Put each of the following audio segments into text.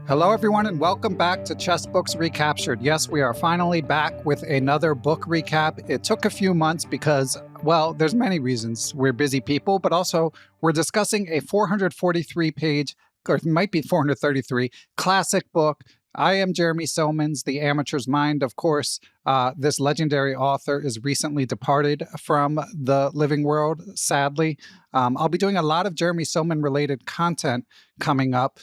Hello, everyone, and welcome back to Chess Books Recaptured. Yes, we are finally back with another book recap. It took a few months because, well, there's many reasons. We're busy people, but also we're discussing a 443-page, or it might be 433, classic book. IM Jeremy Silman's The Amateur's Mind. Of course, this legendary author is recently departed from the living world, sadly. I'll be doing a lot of Jeremy Silman-related content coming up.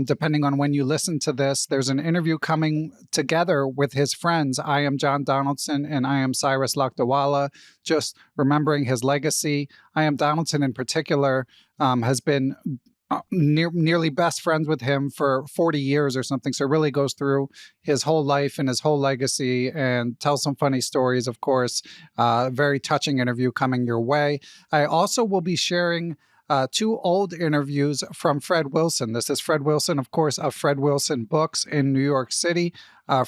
Depending on when you listen to this, there's an interview coming together with his friends, I am John Donaldson and I am Cyrus Lakdawala, just remembering his legacy. I am Donaldson in particular has been nearly best friends with him for 40 years or something. So it really goes through his whole life and his whole legacy and tells some funny stories, of course. Very touching interview coming your way. I also will be sharing two old interviews from Fred Wilson. This is Fred Wilson, of course, of Fred Wilson Books in New York City.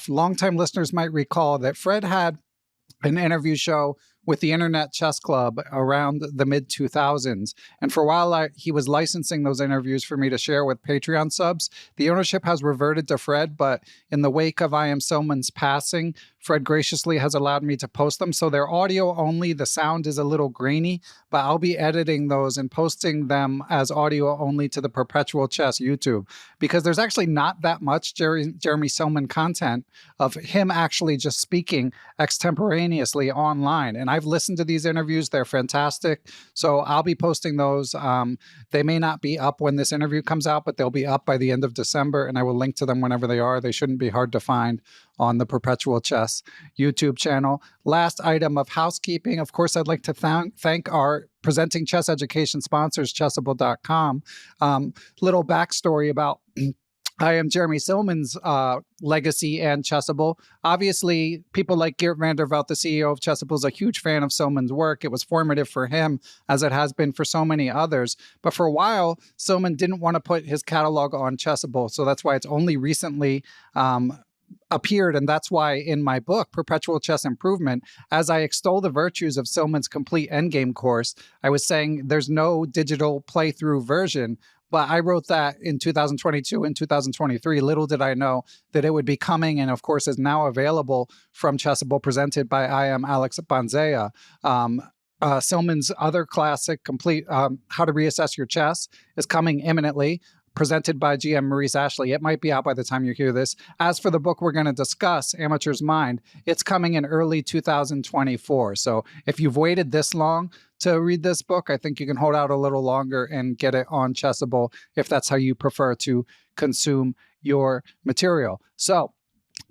Longtime listeners might recall that Fred had an interview show with the Internet Chess Club around the mid-2000s. And for a while, he was licensing those interviews for me to share with Patreon subs. The ownership has reverted to Fred, but in the wake of I.M. Silman's passing, Fred graciously has allowed me to post them. So they're audio only. The sound is a little grainy, but I'll be editing those and posting them as audio only to the Perpetual Chess YouTube, because there's actually not that much Jeremy Silman content of him actually just speaking extemporaneously online. And I've listened to these interviews. They're fantastic. So I'll be posting those. They may not be up when this interview comes out, but they'll be up by the end of December, and I will link to them whenever they are. They shouldn't be hard to find on the Perpetual Chess YouTube channel. Last item of housekeeping. Of course, I'd like to thank our presenting chess education sponsors, Chessable.com. Little backstory about I am Jeremy Silman's legacy and Chessable. Obviously, people like Geert van der Veld, the CEO of Chessable, is a huge fan of Silman's work. It was formative for him, as it has been for so many others. But for a while, Silman didn't want to put his catalog on Chessable, so that's why it's only recently appeared, and that's why in my book, Perpetual Chess Improvement, as I extol the virtues of Silman's complete endgame course, I was saying there's no digital playthrough version, but I wrote that in 2022 and 2023. Little did I know that it would be coming, and of course is now available from Chessable, presented by I am Alex Banzea. Silman's other classic, complete How to Reassess Your Chess, is coming imminently, presented by GM Maurice Ashley. It might be out by the time you hear this. As for the book we're going to discuss, Amateur's Mind, it's coming in early 2024. So if you've waited this long to read this book, I think you can hold out a little longer and get it on Chessable if that's how you prefer to consume your material. So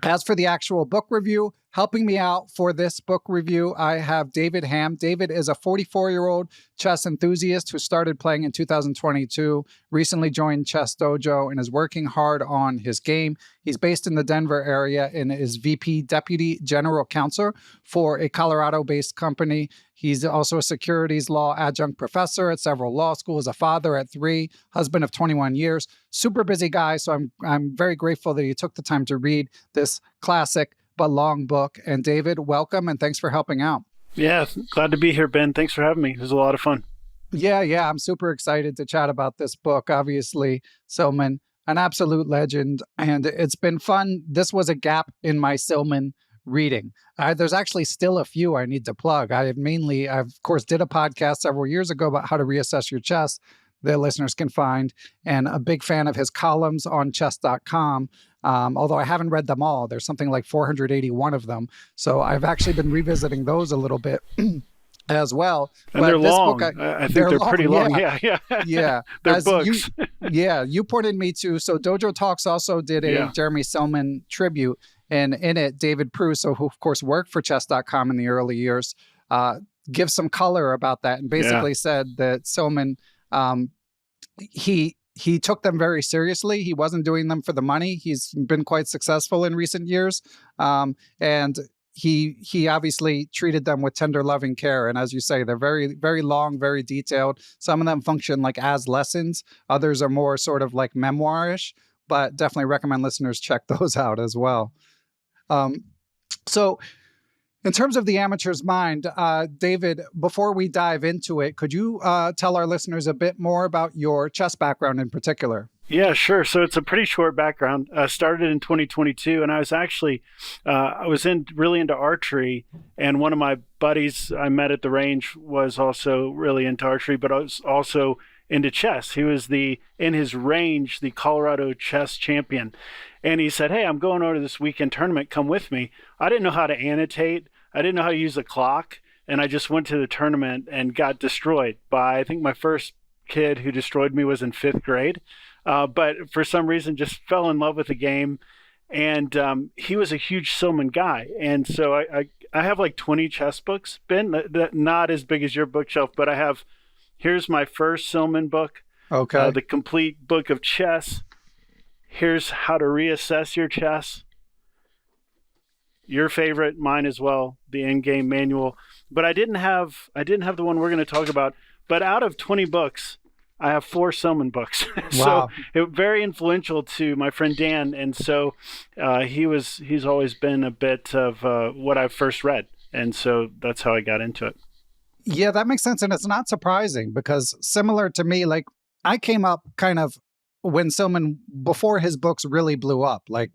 as for the actual book review, helping me out for this book review, I have David Hamm. David is a 44-year-old chess enthusiast who started playing in 2022, recently joined Chess Dojo, and is working hard on his game. He's based in the Denver area and is VP Deputy General Counsel for a Colorado-based company. He's also a securities law adjunct professor at several law schools, a father at 3, husband of 21 years. Super busy guy, so I'm very grateful that he took the time to read this classic but long book. And David, welcome, and thanks for helping out. Yeah, glad to be here, Ben. Thanks for having me. It was a lot of fun. Yeah, I'm super excited to chat about this book. Obviously, Silman, an absolute legend, and it's been fun. This was a gap in my Silman reading. There's actually still a few I need to plug. I of course, did a podcast several years ago about how to reassess your chess that listeners can find, and a big fan of his columns on chess.com. Although I haven't read them all. There's something like 481 of them. So I've actually been revisiting those a little bit as well. And but they're long. I think they're pretty long. Yeah. They're books. You pointed me to, so Dojo Talks also did a Jeremy Silman tribute. And in it, David Pruso, who of course worked for chess.com in the early years, gives some color about that and basically said that Silman, he took them very seriously. He wasn't doing them for the money. He's been quite successful in recent years. And he obviously treated them with tender, loving care. And as you say, they're very, very long, very detailed. Some of them function like as lessons. Others are more sort of like memoirish, but definitely recommend listeners check those out as well. So In terms of the amateur's mind, David, before we dive into it, could you tell our listeners a bit more about your chess background in particular? Yeah, sure. So it's a pretty short background. Started in 2022, and I was actually, really into archery. And one of my buddies I met at the range was also really into archery, but I was also into chess. He was in his range, the Colorado chess champion. And he said, "Hey, I'm going over to this weekend tournament. Come with me." I didn't know how to annotate. I didn't know how to use a clock. And I just went to the tournament and got destroyed by, I think my first kid who destroyed me was in 5th grade. But for some reason, just fell in love with the game. And he was a huge Silman guy. And so I have like 20 chess books, Ben, not as big as your bookshelf, but here's my first Silman book. Okay. The complete book of chess. Here's How to Reassess Your Chess. Your favorite, mine as well, the Endgame Manual. But I didn't have the one we're going to talk about. But out of 20 books, I have 4 Silman books. Wow. So very influential to my friend Dan. And so he's always been a bit of what I first read. And so that's how I got into it. Yeah, that makes sense. And it's not surprising because similar to me, like I came up kind of when Silman, before his books really blew up, like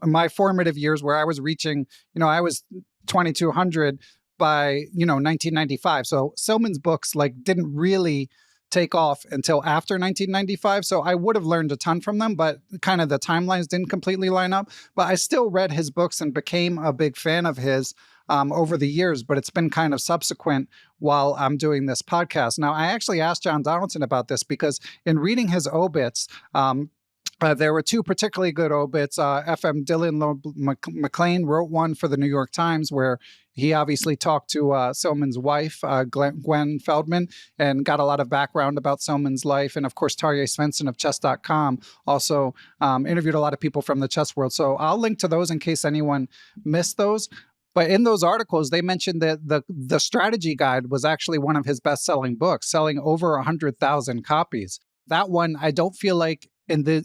my formative years where I was reaching, I was 2200 by, 1995. So Silman's books like didn't really take off until after 1995. So I would have learned a ton from them, but kind of the timelines didn't completely line up. But I still read his books and became a big fan of his over the years, but it's been kind of subsequent while I'm doing this podcast. Now, I actually asked John Donaldson about this because in reading his obits, there were 2 particularly good obits. FM Dylan Loeb McLain wrote one for the New York Times where he obviously talked to Silman's wife, Gwen Feldman, and got a lot of background about Silman's life. And of course, Tarjei Svensen of chess.com also interviewed a lot of people from the chess world. So I'll link to those in case anyone missed those. But in those articles, they mentioned that the strategy guide was actually one of his best-selling books, selling over 100,000 copies. That one, I don't feel like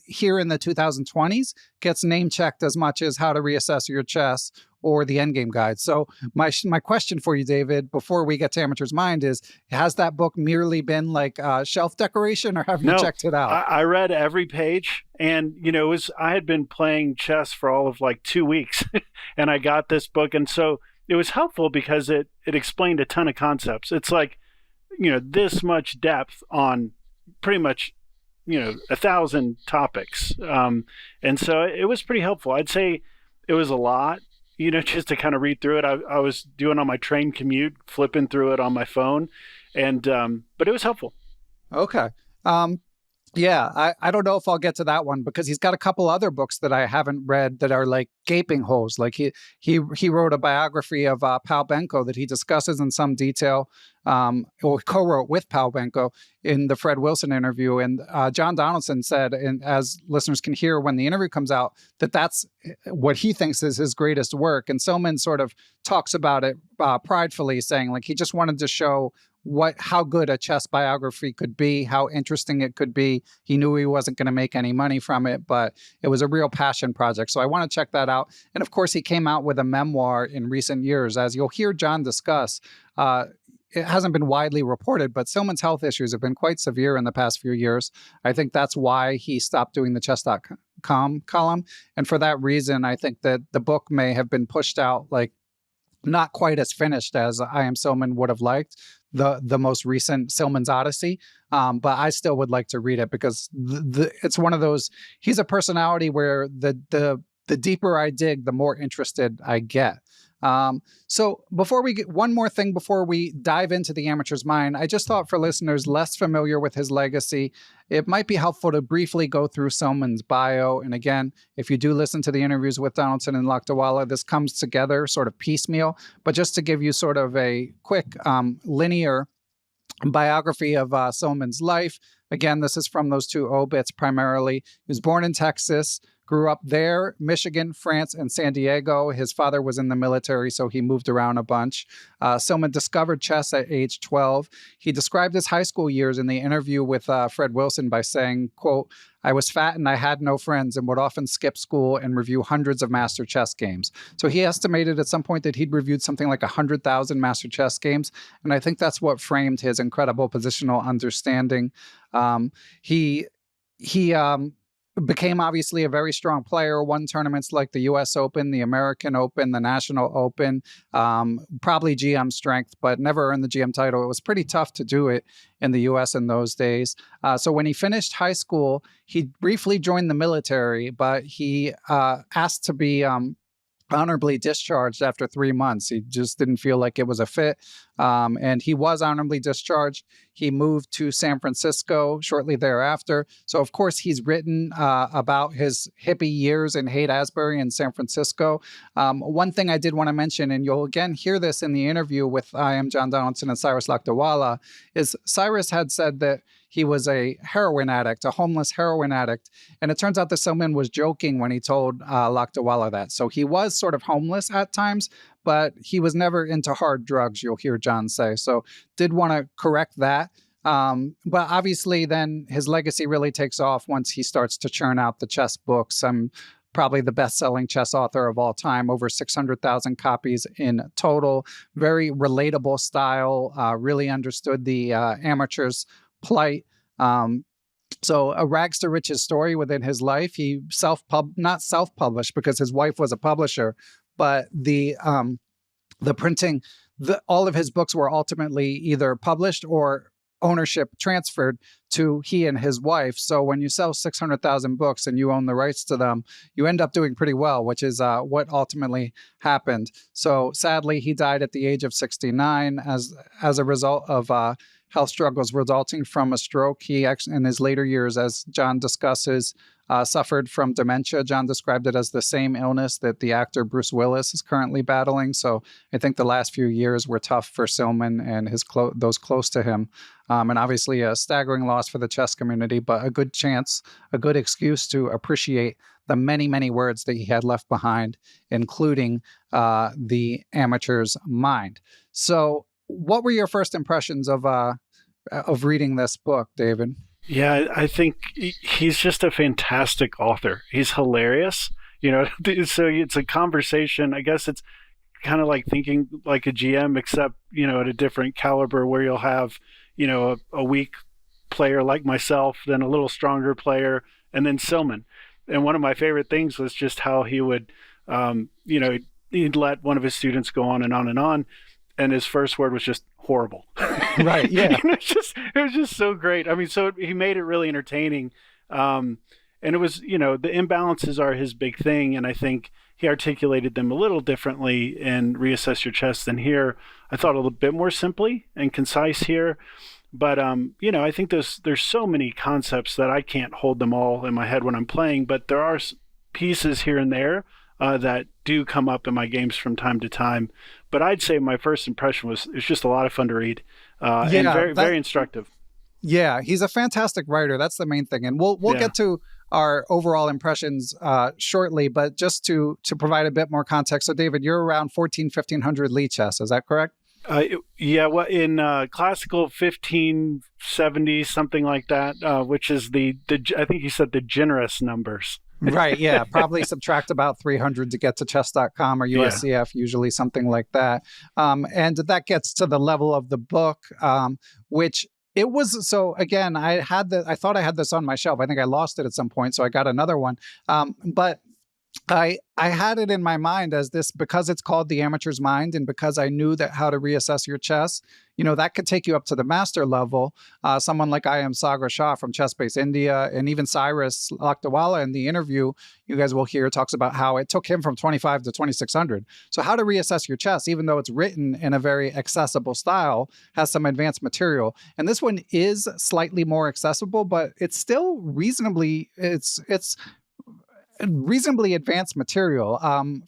here in the 2020s gets name checked as much as How to Reassess Your Chess or the Endgame Guide. So my question for you, David, before we get to Amateur's Mind is, has that book merely been like shelf decoration or have you checked it out? I read every page and, I had been playing chess for all of like 2 weeks and I got this book. And so it was helpful because it explained a ton of concepts. It's like, this much depth on pretty much 1,000 topics. And so it was pretty helpful. I'd say it was a lot, just to kind of read through it. I was doing on my train commute, flipping through it on my phone. And, but it was helpful. Okay. Yeah, I don't know if I'll get to that one because he's got a couple other books that I haven't read that are like gaping holes. Like he wrote a biography of Pal Benko that he discusses in some detail, or co-wrote with Pal Benko in the Fred Wilson interview. And John Donaldson said, and as listeners can hear when the interview comes out, that's what he thinks is his greatest work. And Silman sort of talks about it pridefully, saying like he just wanted to show how good a chess biography could be, how interesting it could be. He knew he wasn't going to make any money from it, but it was a real passion project. So I want to check that out. And of course, he came out with a memoir in recent years. As you'll hear John discuss, it hasn't been widely reported, but Silman's health issues have been quite severe in the past few years. I think that's why he stopped doing the chess.com column. And for that reason, I think that the book may have been pushed out like not quite as finished as IM Silman would have liked, the most recent Silman's Odyssey. But I still would like to read it because it's one of those, he's a personality where the deeper I dig, the more interested I get. So before we get one more thing, before we dive into the amateur's mind, I just thought for listeners less familiar with his legacy, it might be helpful to briefly go through Silman's bio. And again, if you do listen to the interviews with Donaldson and Lakdawala, this comes together sort of piecemeal, but just to give you sort of a quick linear biography of Silman's life. Again, this is from those 2 obits primarily. He was born in Texas, Grew up there, Michigan, France, and San Diego. His father was in the military, so he moved around a bunch. Silman discovered chess at age 12. He described his high school years in the interview with Fred Wilson by saying, quote, "I was fat and I had no friends and would often skip school and review hundreds of master chess games." So he estimated at some point that he'd reviewed something like 100,000 master chess games. And I think that's what framed his incredible positional understanding. He became obviously a very strong player, won tournaments like the US Open, the American Open, the National Open, probably GM strength, but never earned the GM title. It was pretty tough to do it in the US in those days. So when he finished high school, he briefly joined the military, but he asked to be honorably discharged after 3 months. He just didn't feel like it was a fit. And he was honorably discharged. He moved to San Francisco shortly thereafter. So, of course, he's written about his hippie years in Haight-Ashbury in San Francisco. One thing I did want to mention, and you'll again hear this in the interview with IM John Donaldson and Cyrus Lakdawala, is Cyrus had said that he was a heroin addict, a homeless heroin addict. And it turns out that Silman was joking when he told Lakdawala that. So he was sort of homeless at times, but he was never into hard drugs, you'll hear John say. So did want to correct that. But obviously then his legacy really takes off once he starts to churn out the chess books. Probably the best-selling chess author of all time, over 600,000 copies in total. Very relatable style, really understood the amateurs' plight. So a rags to riches story within his life. He not self-published because his wife was a publisher, but the printing, all of his books were ultimately either published or ownership transferred to he and his wife. So when you sell 600,000 books and you own the rights to them, you end up doing pretty well, which is what ultimately happened. So sadly, he died at the age of 69 as a result of health struggles resulting from a stroke. He actually, in his later years, as John discusses, suffered from dementia. John described it as the same illness that the actor Bruce Willis is currently battling. So I think the last few years were tough for Silman and those close to him. And obviously a staggering loss for the chess community, but a good excuse to appreciate the many, many words that he had left behind, including the amateur's mind. So what were your first impressions of reading this book, David? Yeah, I think he's just a fantastic author. He's hilarious, so it's a conversation. I guess it's kind of like thinking like a GM, except, at a different caliber where you'll have, a weak player like myself, then a little stronger player, and then Silman. And one of my favorite things was just how he would, he'd let one of his students go on and on and on. And his first word was just horrible. Right. Yeah. It was just so great. I mean, so he made it really entertaining. And it was, the imbalances are his big thing. And I think he articulated them a little differently in Reassess Your Chess than here. I thought a little bit more simply and concise here. But, I think there's so many concepts that I can't hold them all in my head when I'm playing, but there are pieces here and there that do come up in my games from time to time. But I'd say my first impression was it's just a lot of fun to read and very instructive. Yeah, he's a fantastic writer. That's the main thing. And we'll get to our overall impressions shortly, but just to provide a bit more context. So David, you're around 1500 Lee chess, is that correct? Well, in classical 1570, something like that, which is the I think you said the generous numbers. Right, yeah. Probably subtract about 300 to get to chess.com or USCF, usually something like that. And that gets to the level of the book, which it was. So again, I thought I had this on my shelf. I think I lost it at some point, so I got another one. But I had it in my mind as this, because it's called The Amateur's Mind, and because I knew that how to reassess your chess, that could take you up to the master level. Someone like IM Sagar Shah from ChessBase India, and even Cyrus Lakdawala in the interview you guys will hear talks about how it took him from 25 to 2600. So how to reassess your chess, even though it's written in a very accessible style, has some advanced material. And this one is slightly more accessible, but it's still reasonably advanced material.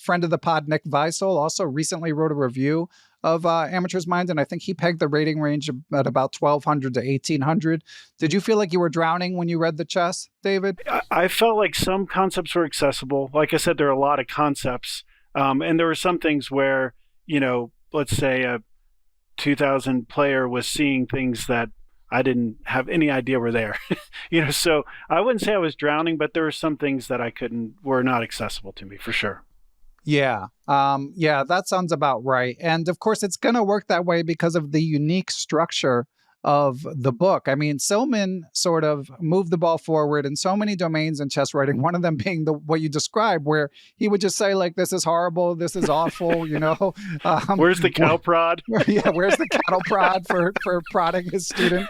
Friend of the pod, Nick Weissel, also recently wrote a review of Amateur's Mind, and I think he pegged the rating range at about 1,200 to 1,800. Did you feel like you were drowning when you read the chess, David? I felt like some concepts were accessible. Like I said, there are a lot of concepts, and there were some things where, let's say a 2000 player was seeing things that I didn't have any idea were there. So I wouldn't say I was drowning, but there were some things that were not accessible to me for sure. Yeah. That sounds about right. And of course, it's going to work that way because of the unique structure of the book. I mean, Silman sort of moved the ball forward in so many domains in chess writing, one of them being what you described, where he would just say, like, this is horrible, this is awful, Where's the cow prod? Yeah, where's the cattle prod for prodding his student?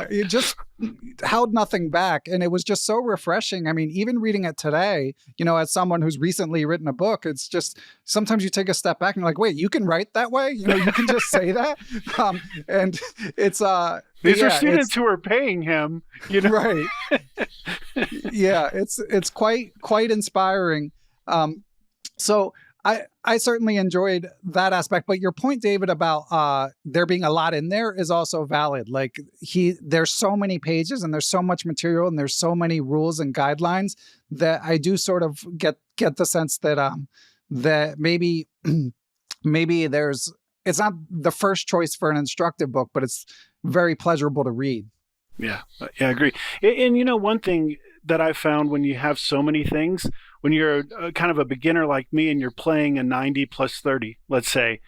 He just held nothing back. And it was just so refreshing. I mean, even reading it today, as someone who's recently written a book, it's just, sometimes you take a step back and you're like, wait, you can write that way? You can just say that? And it's these are students who are paying him, right. Yeah, it's quite inspiring. So I certainly enjoyed that aspect, but your point, David, about there being a lot in there is also valid. Like there's so many pages and there's so much material and there's so many rules and guidelines that I do sort of get the sense that that maybe it's not the first choice for an instructive book, but it's very pleasurable to read. Yeah, I agree. And one thing that I've found when you have so many things, when you're kind of a beginner like me and you're playing a 90 plus 30, let's say,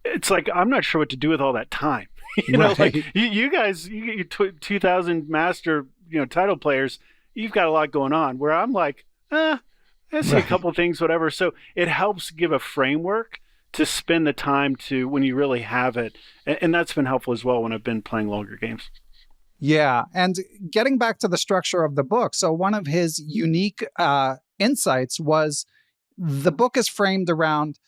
it's like, I'm not sure what to do with all that time. Like you guys, you 2000 master, title players, you've got a lot going on, where I'm like, I see a couple things, whatever. So it helps give a framework to spend the time to when you really have it. And that's been helpful as well when I've been playing longer games. Yeah. And getting back to the structure of the book. So one of his unique insights was the book is framed around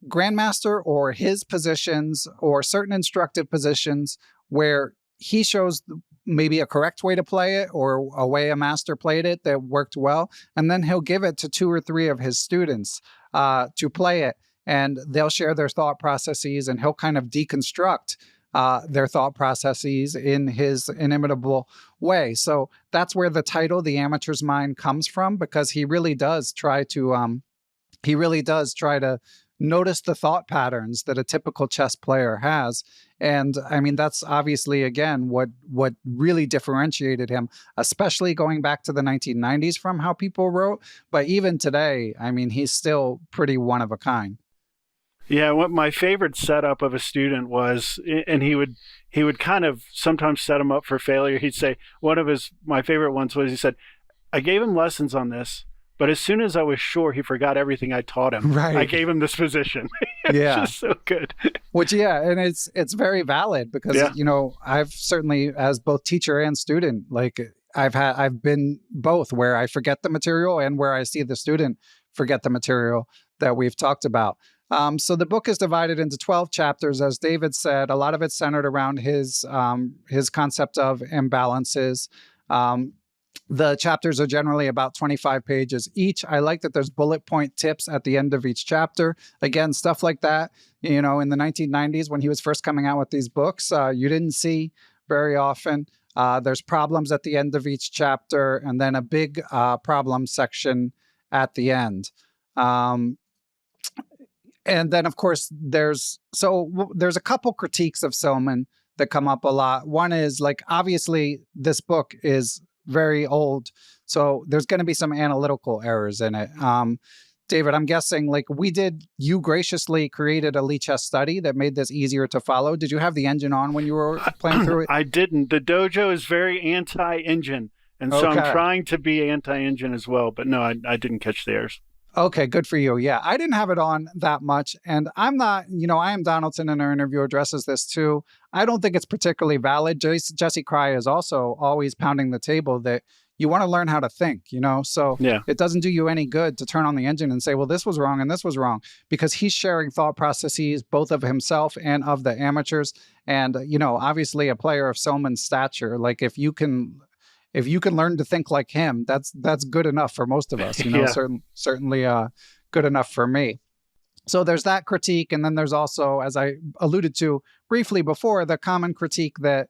Grandmaster or his positions or certain instructive positions where he shows maybe a correct way to play it or a way a master played it that worked well. And then he'll give it to 2 or 3 of his students to play it. And they'll share their thought processes, and he'll kind of deconstruct their thought processes in his inimitable way. So that's where the title, The Amateur's Mind, comes from, because he really does try to notice the thought patterns that a typical chess player has. And I mean, that's obviously, again, what really differentiated him, especially going back to the 1990s from how people wrote. But even today, I mean, he's still pretty one of a kind. Yeah, what my favorite setup of a student was, and he would kind of sometimes set him up for failure. He'd say, my favorite ones was, he said, I gave him lessons on this, but as soon as I was sure he forgot everything I taught him, right. I gave him this position. Yeah. Just so good. Which, and it's very valid because, I've certainly, as both teacher and student, like I've been both, where I forget the material and where I see the student forget the material that we've talked about. So the book is divided into 12 chapters, as David said. A lot of it's centered around his concept of imbalances. The chapters are generally about 25 pages each. I like that there's bullet point tips at the end of each chapter. Again, stuff like that, in the 1990s when he was first coming out with these books, you didn't see very often. There's problems at the end of each chapter, and then a big problem section at the end. And then, of course, there's a couple critiques of Silman that come up a lot. One is, like, obviously, this book is very old, so there's going to be some analytical errors in it. David, I'm guessing, like, you graciously created a Lichess study that made this easier to follow. Did you have the engine on when you were playing through it? I didn't. The dojo is very anti-engine, and so I'm trying to be anti-engine as well. But no, I didn't catch the errors. Okay, good for you. Yeah, I didn't have it on that much. And I'm not, I am Donaldson, and our interview addresses this too. I don't think it's particularly valid. Jesse Cry is also always pounding the table that you want to learn how to think, So It doesn't do you any good to turn on the engine and say, well, this was wrong and this was wrong, because he's sharing thought processes, both of himself and of the amateurs. And, obviously a player of Silman's stature, like if you can learn to think like him, that's good enough for most of us, certainly good enough for me. So there's that critique. And then there's also, as I alluded to briefly before, the common critique that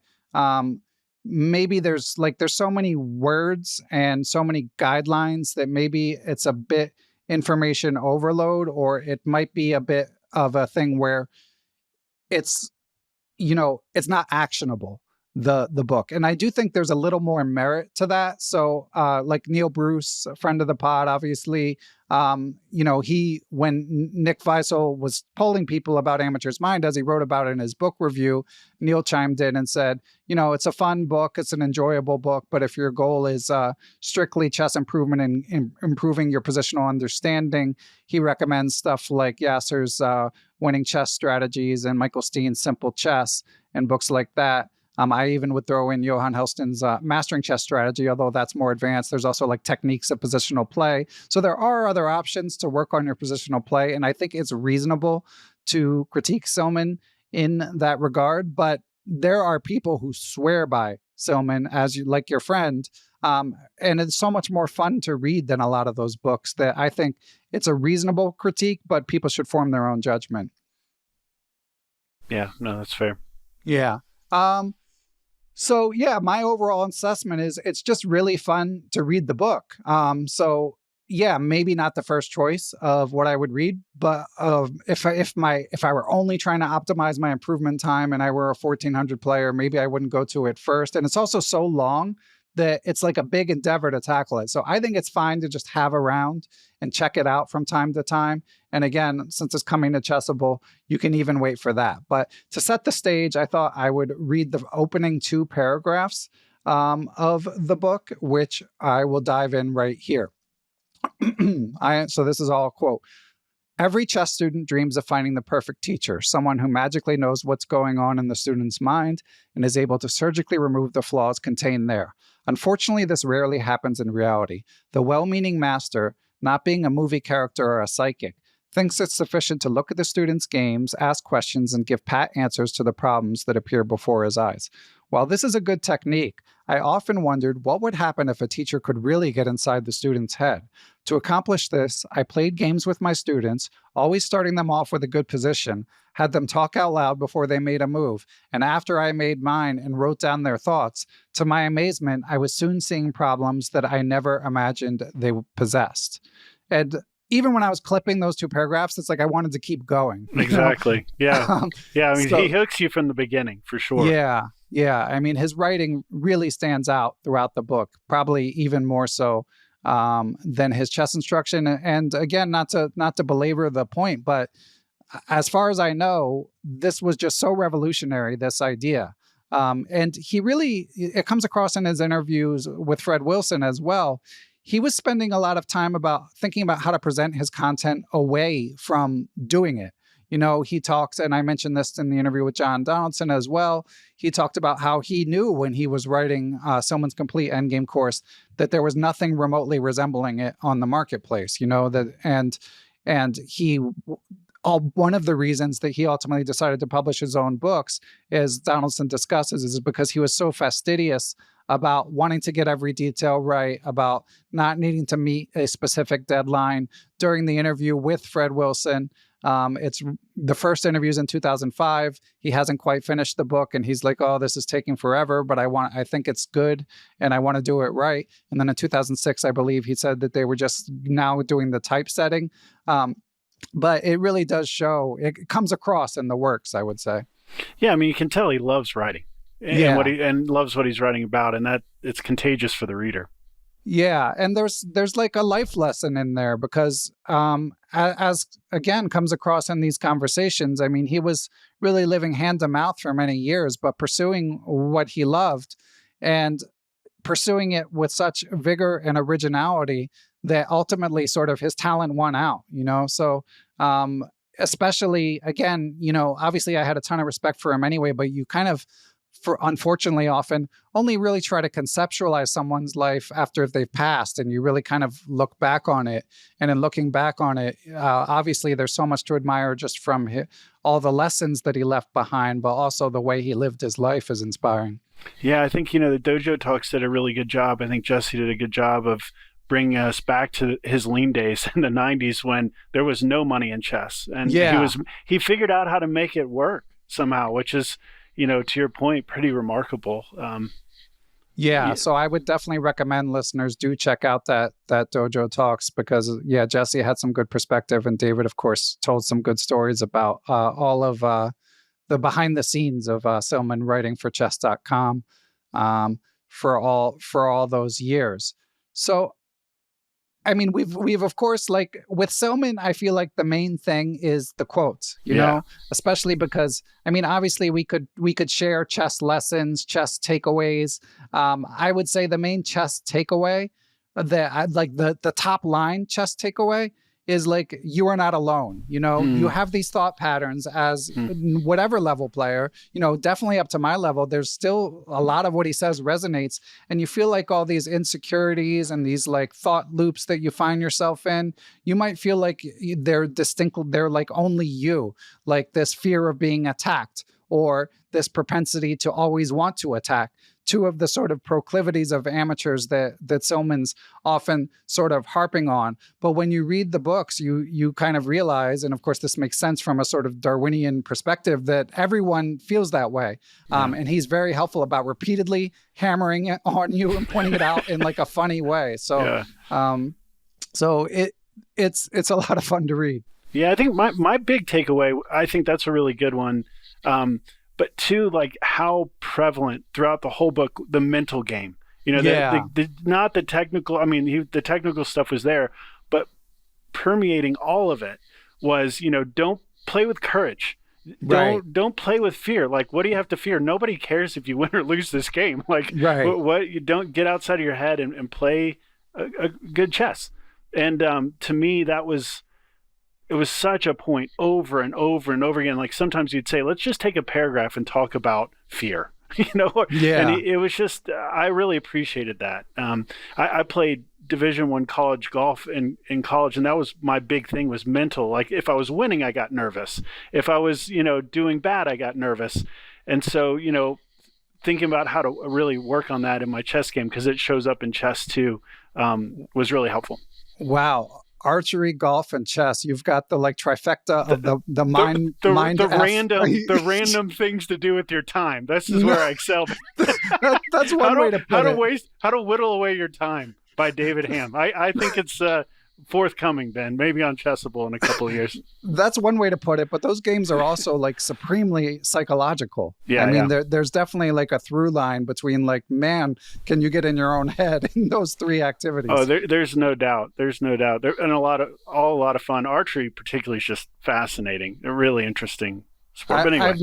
maybe there's so many words and so many guidelines that maybe it's a bit information overload, or it might be a bit of a thing where it's, it's not actionable, the book. And I do think there's a little more merit to that. So like Neil Bruce, a friend of the pod, obviously, when Nick Weisel was polling people about Amateur's Mind, as he wrote about it in his book review, Neil chimed in and said, it's a fun book, it's an enjoyable book, but if your goal is strictly chess improvement and improving your positional understanding, he recommends stuff like Yasser's Winning Chess Strategies and Michael Steen's Simple Chess and books like that. I even would throw in Johan Helston's Mastering Chess Strategy, although that's more advanced. There's also like Techniques of Positional Play. So there are other options to work on your positional play. And I think it's reasonable to critique Silman in that regard. But there are people who swear by Silman, like your friend. And it's so much more fun to read than a lot of those books that I think it's a reasonable critique, but people should form their own judgment. Yeah, no, that's fair. Yeah. So yeah, my overall assessment is it's just really fun to read the book. So yeah, maybe not the first choice of what I would read, but if I were only trying to optimize my improvement time and I were a 1400 player, maybe I wouldn't go to it first. And it's also so long that it's like a big endeavor to tackle it. So I think it's fine to just have around and check it out from time to time. And again, since it's coming to Chessable, you can even wait for that. But to set the stage, I thought I would read the opening 2 paragraphs of the book, which I will dive in right here. So this is all a quote. Every chess student dreams of finding the perfect teacher, someone who magically knows what's going on in the student's mind and is able to surgically remove the flaws contained there. Unfortunately, this rarely happens in reality. The well-meaning master, not being a movie character or a psychic, thinks it's sufficient to look at the student's games, ask questions, and give pat answers to the problems that appear before his eyes. While this is a good technique, I often wondered what would happen if a teacher could really get inside the student's head. To accomplish this, I played games with my students, always starting them off with a good position, had them talk out loud before they made a move, and after I made mine and wrote down their thoughts, to my amazement, I was soon seeing problems that I never imagined they possessed. And even when I was clipping those 2 paragraphs, it's like I wanted to keep going. Exactly. Yeah. Yeah. I mean, he hooks you from the beginning for sure. Yeah. Yeah. I mean, his writing really stands out throughout the book, probably even more so than his chess instruction. And again, not to belabor the point, but as far as I know, this was just so revolutionary, this idea. And it comes across in his interviews with Fred Wilson as well. He was spending a lot of time thinking about how to present his content away from doing it. He talks, and I mentioned this in the interview with John Donaldson as well. He talked about how he knew when he was writing Silman's Complete Endgame course that there was nothing remotely resembling it on the marketplace. One of the reasons that he ultimately decided to publish his own books, as Donaldson discusses, is because he was so fastidious about wanting to get every detail right, about not needing to meet a specific deadline. During the interview with Fred Wilson, it's the first interview's in 2005. He hasn't quite finished the book, and he's like, "Oh, this is taking forever, but I think it's good, and I want to do it right." And then in 2006, I believe he said that they were just now doing the typesetting. But it really does show. It comes across in the works, I would say. Yeah, I mean, you can tell he loves writing. And loves what he's writing about, and that it's contagious for the reader. Yeah, and there's like a life lesson in there because as again comes across in these conversations, I mean, he was really living hand to mouth for many years, but pursuing what he loved and pursuing it with such vigor and originality that ultimately sort of his talent won out, So especially, again, obviously I had a ton of respect for him anyway, but you kind of, unfortunately, often only really try to conceptualize someone's life after they've passed, and you really kind of look back on it. And in looking back on it, obviously there's so much to admire just from all the lessons that he left behind, but also the way he lived his life is inspiring. Yeah, I think, the Dojo Talks did a really good job. I think Jesse did a good job of bring us back to his lean days in the 90s when there was no money in chess. And he figured out how to make it work somehow, which is, to your point, pretty remarkable. So I would definitely recommend listeners do check out that Dojo Talks because, Jesse had some good perspective, and David, of course, told some good stories about all of the behind the scenes of Silman writing for chess.com for all those years. So, I mean, we've of course, like with Silman, I feel like the main thing is the quotes, you know, especially because, I mean, obviously we could share chess lessons, chess takeaways. I would say the main chess takeaway, the top line chess takeaway is like, you are not alone. You have these thought patterns as whatever level player, definitely up to my level, there's still a lot of what he says resonates. And you feel like all these insecurities and these like thought loops that you find yourself in, you might feel like they're like only you, like this fear of being attacked or this propensity to always want to attack. Two of the sort of proclivities of amateurs that Silman's often sort of harping on. But when you read the books, you kind of realize, and of course this makes sense from a sort of Darwinian perspective, that everyone feels that way. And he's very helpful about repeatedly hammering it on you and pointing it out in like a funny way. So, so it's a lot of fun to read. Yeah, I think my big takeaway, I think that's a really good one. But two, like how prevalent throughout the whole book, the mental game, not the technical. I mean, the technical stuff was there, but permeating all of it was, don't play with courage. Don't play with fear. Like, what do you have to fear? Nobody cares if you win or lose this game. Like, what you don't get outside of your head and play a good chess. And to me, it was such a point over and over and over again. Like sometimes you'd say, let's just take a paragraph and talk about fear, And it was just, I really appreciated that. I played Division I college golf in college, and that was my big thing, was mental. Like if I was winning, I got nervous. If I was, doing bad, I got nervous. And so, thinking about how to really work on that in my chess game, because it shows up in chess too, was really helpful. Wow. Archery, golf, and chess. You've got the like trifecta of the mind. The random things to do with your time. This is where I excel. That's one way to put it. How to whittle away your time by David Hamm. I think it's forthcoming, Ben, maybe on Chessable in a couple of years. That's one way to put it, but those games are also like supremely psychological. I mean, there's definitely like a through line between like, man, can you get in your own head in those three activities? Oh, there's no doubt. And a lot of fun. Archery particularly is just fascinating. A really interesting sport. But anyway.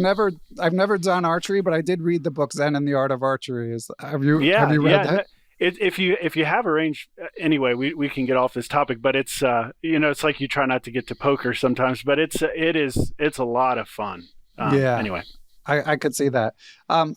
I've never done archery, but I did read the book Zen and the Art of Archery. Have you read that? If you have a range, anyway, we can get off this topic, but it's it's like you try not to get to poker sometimes, but it's a lot of fun. Anyway. I could see that.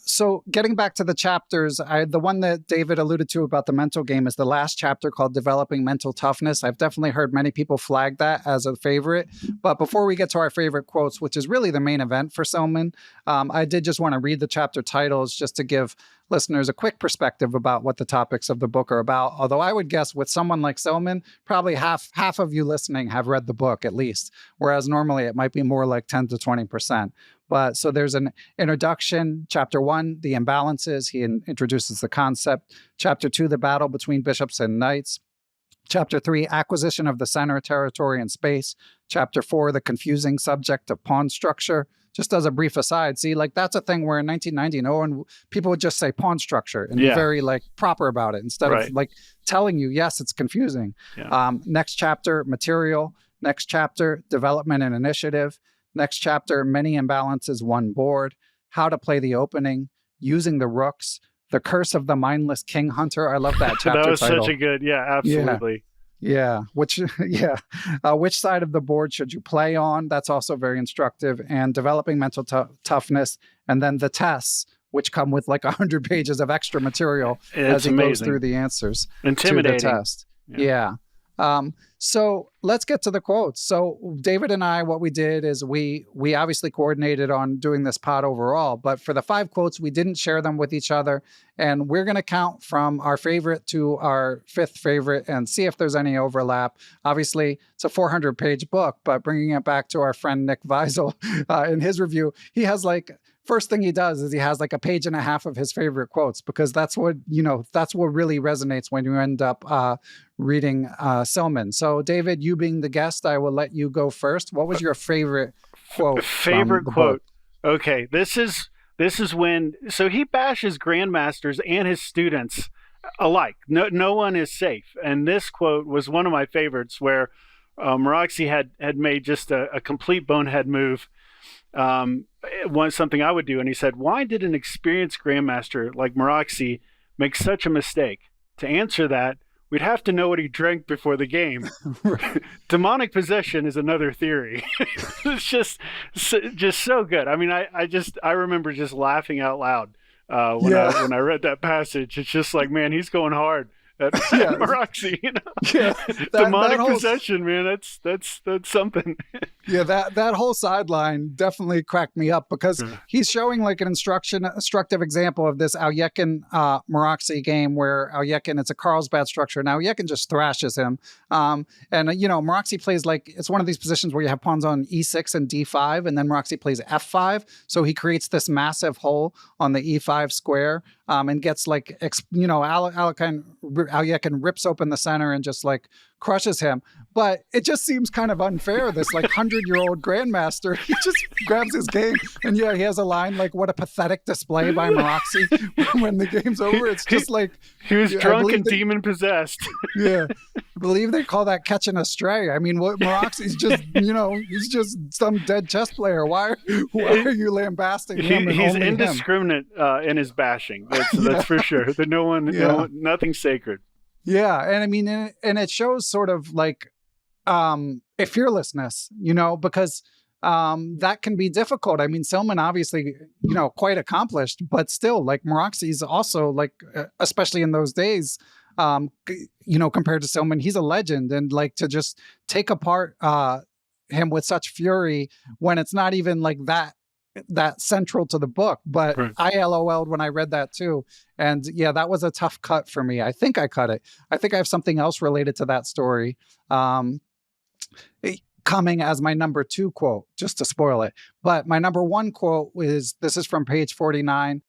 So getting back to the chapters, the one that David alluded to about the mental game is the last chapter called Developing Mental Toughness. I've definitely heard many people flag that as a favorite. But before we get to our favorite quotes, which is really the main event for Silman, I did just want to read the chapter titles just to give listeners a quick perspective about what the topics of the book are about. Although I would guess with someone like Silman, probably half of you listening have read the book at least, whereas normally it might be more like 10 to 20%. But so there's an introduction, chapter 1, the imbalances. He introduces the concept. Chapter 2, the battle between bishops and knights. Chapter 3, acquisition of the center, territory, and space. Chapter 4, the confusing subject of pawn structure. Just as a brief aside, see, like that's a thing where in 1990, people would just say pawn structure and be very like proper about it instead of like telling you, yes, it's confusing. Next chapter, material. Next chapter, development and initiative. Next chapter, many imbalances, one board. How to play the opening. Using the rooks. The curse of the mindless king hunter. I love that chapter That was title. such a good, absolutely. Yeah. Which side of the board should you play on? That's also very instructive. And developing mental toughness. And then the tests, which come with like 100 pages of extra material as he goes through the answers Intimidating. to the test. Yeah. So let's get to the quotes. So David and I, what we did is we obviously coordinated on doing this pod overall, but for the 5 quotes, we didn't share them with each other. And we're going to count from our favorite to our 5th favorite and see if there's any overlap. Obviously, it's a 400-page book, but bringing it back to our friend Nick Weisel, in his review, he has first thing he does is he has a page and a half of his favorite quotes, because that's what really resonates when you end up reading Silman. So David, you being the guest, I will let you go first. What was your favorite quote? Favorite quote. Okay, this is when, so he bashes grandmasters and his students alike. No one is safe. And this quote was one of my favorites, where Maroczy had made just a complete bonehead move. Something I would do. And he said, why did an experienced grandmaster like Maroczy make such a mistake? To answer that, we'd have to know what he drank before the game. Demonic possession is another theory. It's just so good. I mean, I remember just laughing out loud when I read that passage. It's just like, man, he's going hard at Maroczy, demonic possession, man. That's something. That whole sideline definitely cracked me up, because he's showing an instructive example of this Alekhine Maroczy game, where Alekhine, it's a Carlsbad structure, and Alekhine just thrashes him. And Maroczy plays it's one of these positions where you have pawns on e6 and d5, and then Maroczy plays f5, so he creates this massive hole on the e5 square, and gets Alekhine rips open the center and just crushes him. But it just seems kind of unfair. This 100-year-old grandmaster, he just grabs his game, and he has a line what a pathetic display by Maroczy when the game's over. It's just he was drunk and demon possessed. I believe they call that catching a stray. I mean, what Maroczy's just he's just some dead chess player. Why are you lambasting him? He's indiscriminate in his bashing. That's for sure. Nothing sacred. Yeah, and I mean, and it shows sort of a fearlessness, because that can be difficult. I mean, Silman obviously, quite accomplished, but still, Maroczy's also especially in those days, compared to Silman, he's a legend, and to just take apart him with such fury when it's not even that central to the book. But right. I LOL'd when I read that too. And that was a tough cut for me. I think I cut it. I think I have something else related to that story coming as my number 2 quote, just to spoil it. But my number 1 quote this is from page 49.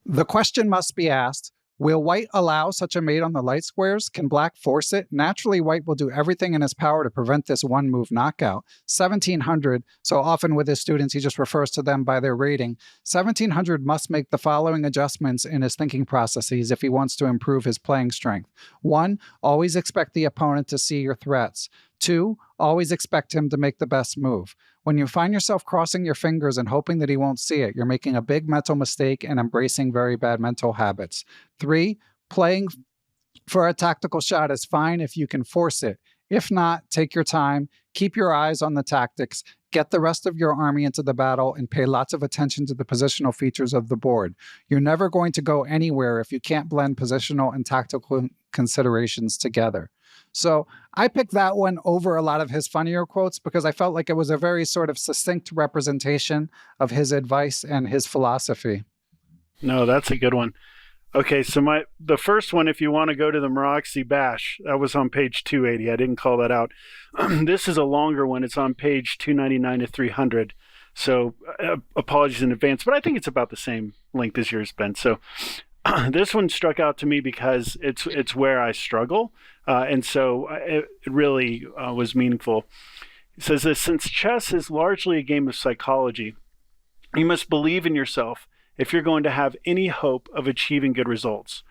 The question must be asked, will white allow such a mate on the light squares? Can black force it? Naturally, white will do everything in his power to prevent this one-move knockout. 1700, so often with his students, he just refers to them by their rating. 1700 must make the following adjustments in his thinking processes if he wants to improve his playing strength. 1, always expect the opponent to see your threats. 2, always expect him to make the best move. When you find yourself crossing your fingers and hoping that he won't see it, you're making a big mental mistake and embracing very bad mental habits. 3, playing for a tactical shot is fine if you can force it. If not, take your time, keep your eyes on the tactics, get the rest of your army into the battle, and pay lots of attention to the positional features of the board. You're never going to go anywhere if you can't blend positional and tactical considerations together. So I picked that one over a lot of his funnier quotes because I felt like it was a very sort of succinct representation of his advice and his philosophy. No, that's a good one. Okay, so the first one, if you want to go to the Maroczy bash, that was on page 280. I didn't call that out. This is a longer one. It's on page 299 to 300. So apologies in advance, but I think it's about the same length as yours, Ben. So this one struck out to me because it's where I struggle. And so it really was meaningful. It says this: since chess is largely a game of psychology, you must believe in yourself if you're going to have any hope of achieving good results.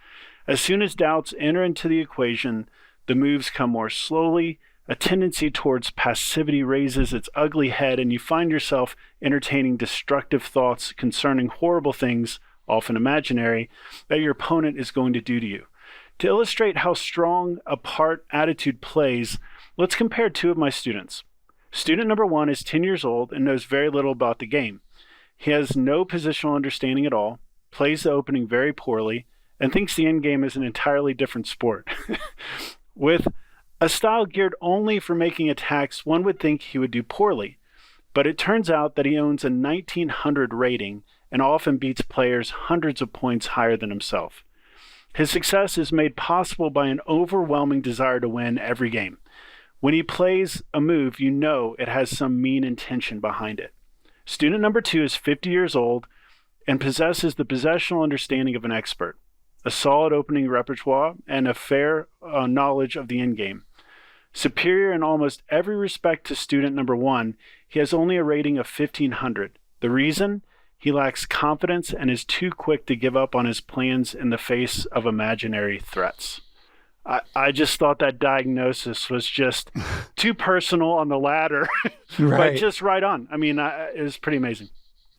As soon as doubts enter into the equation, the moves come more slowly, a tendency towards passivity raises its ugly head, and you find yourself entertaining destructive thoughts concerning horrible things, often imaginary, that your opponent is going to do to you. To illustrate how strong a part attitude plays, let's compare 2 of my students. Student number 1 is 10 years old and knows very little about the game. He has no positional understanding at all, plays the opening very poorly, and thinks the endgame is an entirely different sport. With A style geared only for making attacks one would think he would do poorly, but it turns out that he owns a 1900 rating and often beats players hundreds of points higher than himself. His success is made possible by an overwhelming desire to win every game. When he plays a move, you know it has some mean intention behind it. Student number 2 is 50 years old and possesses the possessional understanding of an expert, a solid opening repertoire, and a fair knowledge of the endgame. Superior in almost every respect to student number 1, he has only a rating of 1500. The reason? He lacks confidence and is too quick to give up on his plans in the face of imaginary threats. I just thought that diagnosis was just too personal on the ladder, Right. but just right on. I mean, it was pretty amazing.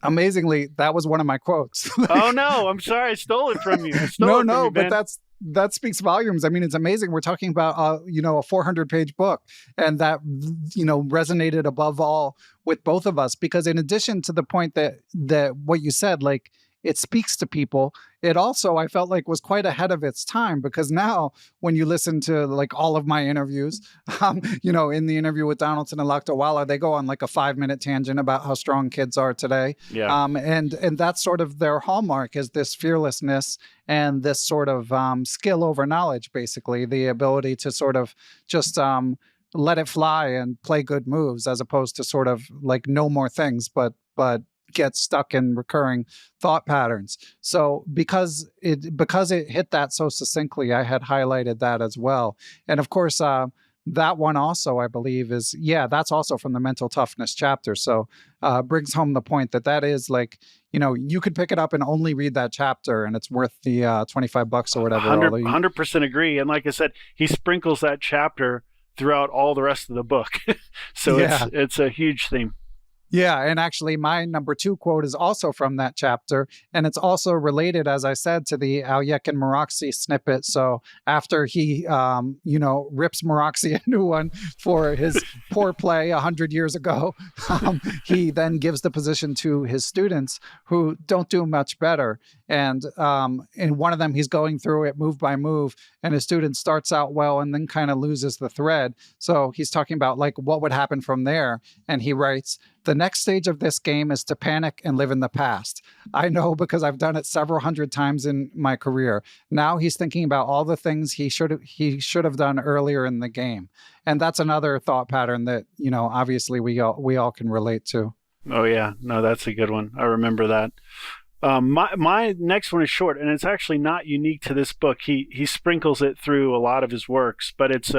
Amazingly, that was one of my quotes. Oh no, I'm sorry, I stole it from you. But that speaks volumes. I mean, it's amazing. We're talking about a 400-page book, and that resonated above all with both of us, because in addition to the point that what you said, like, it speaks to people, it also, I felt like, was quite ahead of its time, because now when you listen to like all of my interviews, in the interview with Donaldson and Lakdawala, they go on like a 5-minute tangent about how strong kids are today. Yeah. And that's sort of their hallmark, is this fearlessness and this sort of skill over knowledge, basically, the ability to sort of just let it fly and play good moves, as opposed to sort of like know more things, but get stuck in recurring thought patterns. So because it hit that so succinctly, I had highlighted that as well. And of course, that one also, I believe, is, that's also from the mental toughness chapter. So brings home the point that is like, you could pick it up and only read that chapter, and it's worth the $25 or whatever. 100% agree. And like I said, he sprinkles that chapter throughout all the rest of the book. So it's a huge theme. Yeah, and actually my number 2 quote is also from that chapter, and it's also related, as I said, to the Alyek and Moroxy snippet. So after he, rips Moroxy a new one for his poor play 100 years ago, he then gives the position to his students who don't do much better. And in one of them, he's going through it move by move, and his student starts out well and then kind of loses the thread. So he's talking about like what would happen from there. And he writes, "The next stage of this game is to panic and live in the past. I know, because I've done it several hundred times in my career. Now he's thinking about all the things he should have done earlier in the game." And that's another thought pattern that, obviously we all can relate to. Oh yeah, no, that's a good one. I remember that. My next one is short, and it's actually not unique to this book. He sprinkles it through a lot of his works, but it's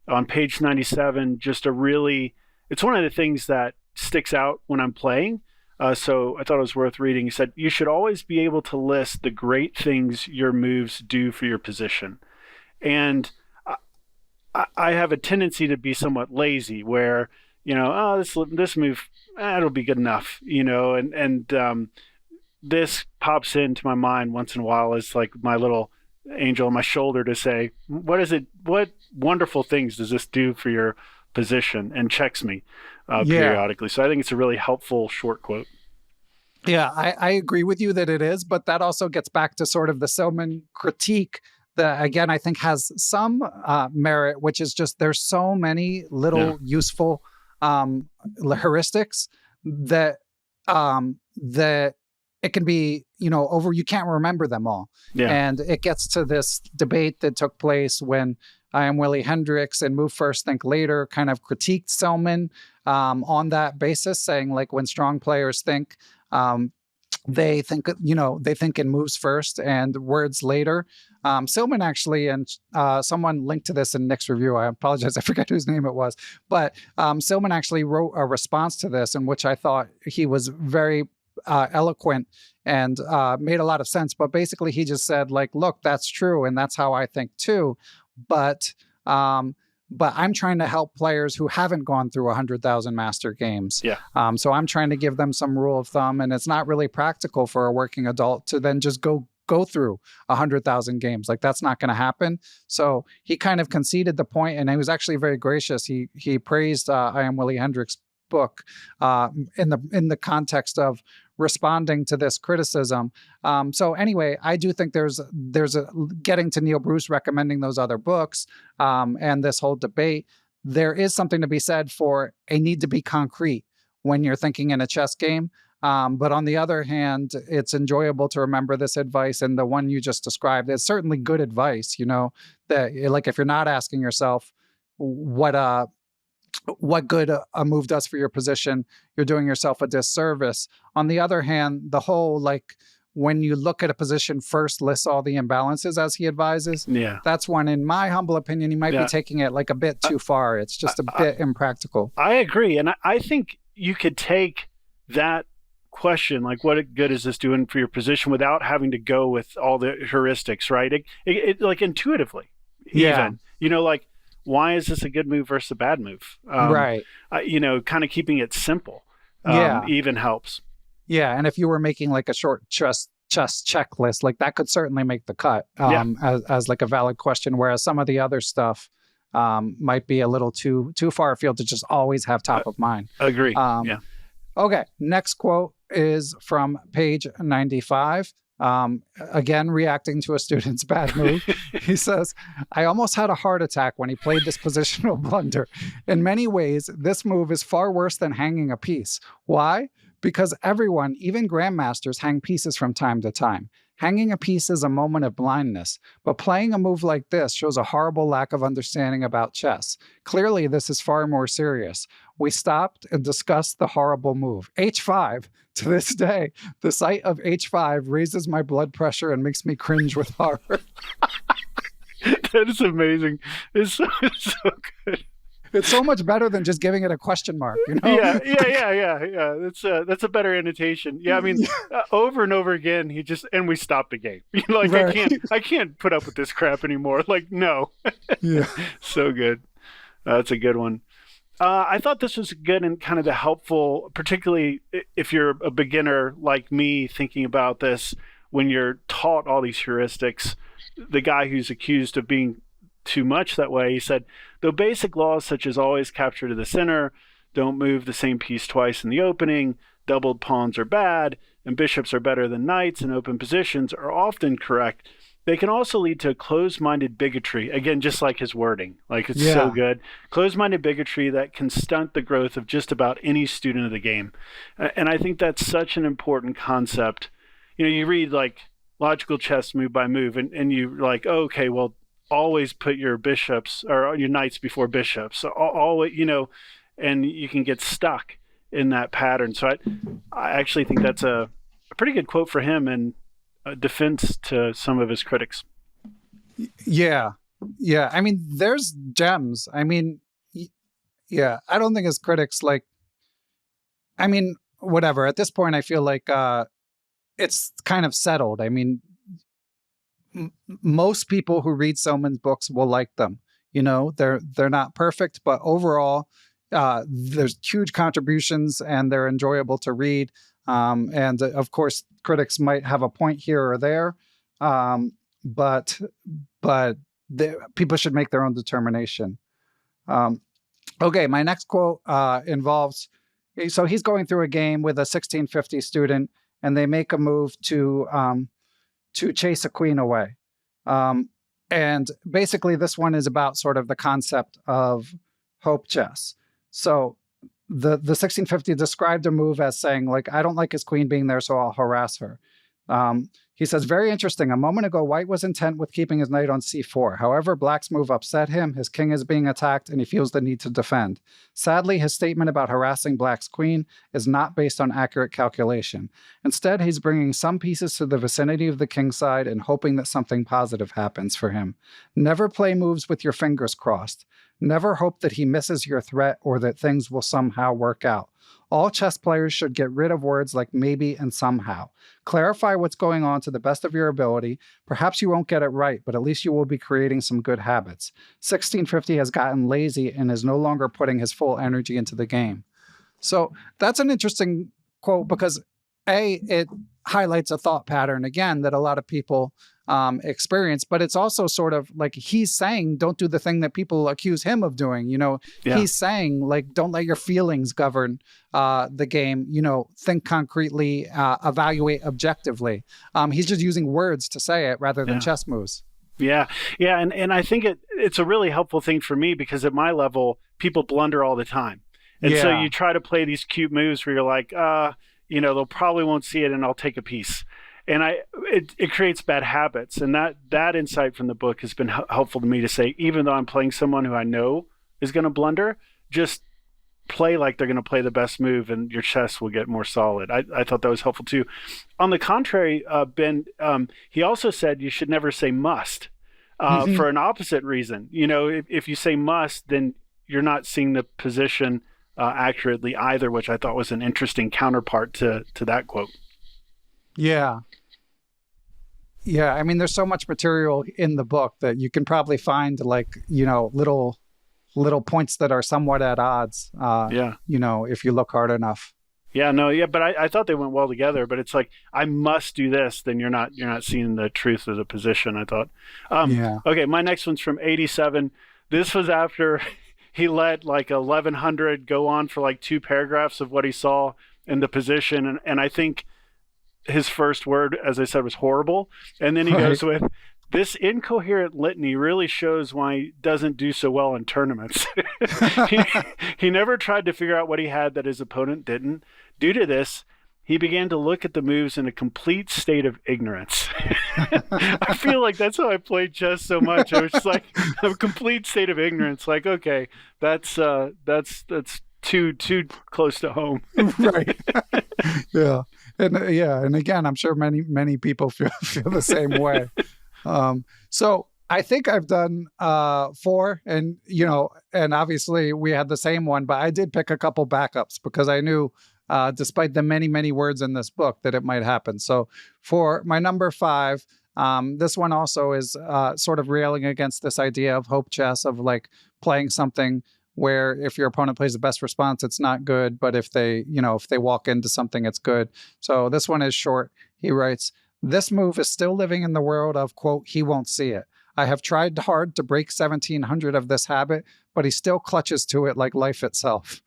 on page 97. It's one of the things that sticks out when I'm playing. So I thought it was worth reading. He said, "You should always be able to list the great things your moves do for your position." And I have a tendency to be somewhat lazy, where this move, it'll be good enough, and this pops into my mind once in a while as like my little angel on my shoulder to say, what wonderful things does this do for your position, and checks me periodically. So I think it's a really helpful short quote. Yeah, I agree with you that it is, but that also gets back to sort of the Silman critique that, again, I think has some merit, which is just there's so many little useful heuristics that it can be, you can't remember them all. Yeah. And it gets to this debate that took place when IM Willie Hendricks and Move First, Think Later kind of critiqued Silman on that basis, saying like when strong players think, they think in moves first and words later. Silman actually, and someone linked to this in Nick's review. I apologize, I forget whose name it was. But Silman actually wrote a response to this in which I thought he was very eloquent and made a lot of sense. But basically he just said like, look, that's true. And that's how I think too. But I'm trying to help players who haven't gone through 100,000 master games. Yeah. So I'm trying to give them some rule of thumb, and it's not really practical for a working adult to then just go through 100,000 games. Like that's not going to happen. So he kind of conceded the point, and he was actually very gracious. He praised IM Willie Hendricks' book in the context of responding to this criticism. So anyway, I do think there's a getting to Neil Bruce recommending those other books and this whole debate. There is something to be said for a need to be concrete when you're thinking in a chess game. But on the other hand, it's enjoyable to remember this advice, and the one you just described is certainly good advice. That like if you're not asking yourself what good a move does for your position, you're doing yourself a disservice. On the other hand, the whole like when you look at a position first, list all the imbalances as he advises. Yeah, that's one, in my humble opinion, he might be taking it like a bit too far. It's just a bit impractical. I agree, and I think you could take that question, like what good is this doing for your position, without having to go with all the heuristics, right? It like intuitively, even, like why is this a good move versus a bad move? Right. Kind of keeping it simple, even helps. Yeah, and if you were making like a short chess checklist, like that could certainly make the cut as like a valid question, whereas some of the other stuff might be a little too far afield to just always have top of mind. Agree. Okay, next quote is from page 95. Again, reacting to a student's bad move. He says, I almost had a heart attack when he played this positional blunder. In many ways, this move is far worse than hanging a piece. Why? Because everyone, even grandmasters, hang pieces from time to time. Hanging a piece is a moment of blindness, but playing a move like this shows a horrible lack of understanding about chess. Clearly, this is far more serious. We stopped and discussed the horrible move. H5. To this day, the sight of H5 raises my blood pressure and makes me cringe with horror. That is amazing. It's so good. It's so much better than just giving it a question mark, Yeah. That's a better annotation. Yeah, I mean, over and over again, and we stopped the game. Like, right. I can't put up with this crap anymore. Like, no. Yeah. So good. That's a good one. I thought this was good and kind of the helpful, particularly if you're a beginner like me thinking about this, when you're taught all these heuristics. The guy who's accused of being too much that way, he said, though basic laws such as always capture to the center, don't move the same piece twice in the opening, doubled pawns are bad, and bishops are better than knights in open positions are often correct, they can also lead to closed-minded bigotry. Again, just like his wording. Like, it's so good. Closed-minded bigotry that can stunt the growth of just about any student of the game. And I think that's such an important concept. You read, like, logical chess move by move, and you're like, oh, okay, well, always put your bishops or your knights before bishops. Always, and you can get stuck in that pattern. So I actually think that's a pretty good quote for him, and a defense to some of his critics. Yeah. I mean, there's gems. I mean, yeah, I don't think his critics whatever. At this point, I feel like it's kind of settled. I mean, most people who read Silman's books will like them. They're not perfect, but overall, there's huge contributions and they're enjoyable to read. And of course, critics might have a point here or there, but people should make their own determination. Okay, my next quote involves, so he's going through a game with a 1650 student, and they make a move to chase a queen away. And basically, this one is about sort of the concept of hope chess. So the 1650 described a move as saying, like, I don't like his queen being there, so I'll harass her. He says, very interesting. A moment ago, white was intent with keeping his knight on c4. However, black's move upset him. His king is being attacked, and he feels the need to defend. Sadly, his statement about harassing black's queen is not based on accurate calculation. Instead, he's bringing some pieces to the vicinity of the king's side and hoping that something positive happens for him. Never play moves with your fingers crossed. Never hope that he misses your threat or that things will somehow work out. All chess players should get rid of words like maybe and somehow. Clarify what's going on to the best of your ability. Perhaps you won't get it right, but at least you will be creating some good habits. 1650 has gotten lazy and is no longer putting his full energy into the game. So that's an interesting quote because, A, it highlights a thought pattern, again, that a lot of people experience, but it's also sort of like he's saying, don't do the thing that people accuse him of doing. He's saying, like, don't let your feelings govern the game. Think concretely, evaluate objectively. He's just using words to say it rather than chess moves. Yeah. And I think it's a really helpful thing for me because at my level, people blunder all the time. And so you try to play these cute moves where you're like, they'll probably won't see it and I'll take a piece. And it creates bad habits. And that insight from the book has been helpful to me to say, even though I'm playing someone who I know is going to blunder, just play like they're going to play the best move and your chess will get more solid. I thought that was helpful too. On the contrary, Ben, he also said you should never say must for an opposite reason. If you say must, then you're not seeing the position accurately either, which I thought was an interesting counterpart to that quote. Yeah. I mean, there's so much material in the book that you can probably find little points that are somewhat at odds. If you look hard enough. But I thought they went well together. But it's like, I must do this, then you're not seeing the truth of the position, I thought. Okay, my next one's from 87. This was after he let like 1100 go on for like 2 paragraphs of what he saw in the position. And I think his first word, as I said, was horrible. And then he goes with, this incoherent litany really shows why he doesn't do so well in tournaments. He never tried to figure out what he had that his opponent didn't. Due to this, he began to look at the moves in a complete state of ignorance. I feel like that's how I played chess so much. I was just like, a complete state of ignorance. Like, okay, that's too close to home. Right. Yeah. And again, I'm sure many people feel the same way. So I think I've done 4, and obviously we had the same one, but I did pick a couple backups because I knew, despite the many words in this book, that it might happen. So for my number 5, this one also is sort of railing against this idea of hope chess, of like playing something where if your opponent plays the best response, it's not good, but if they walk into something, it's good. So this one is short. He writes, "This move is still living in the world of, quote, he won't see it. I have tried hard to break 1700 of this habit, but he still clutches to it like life itself."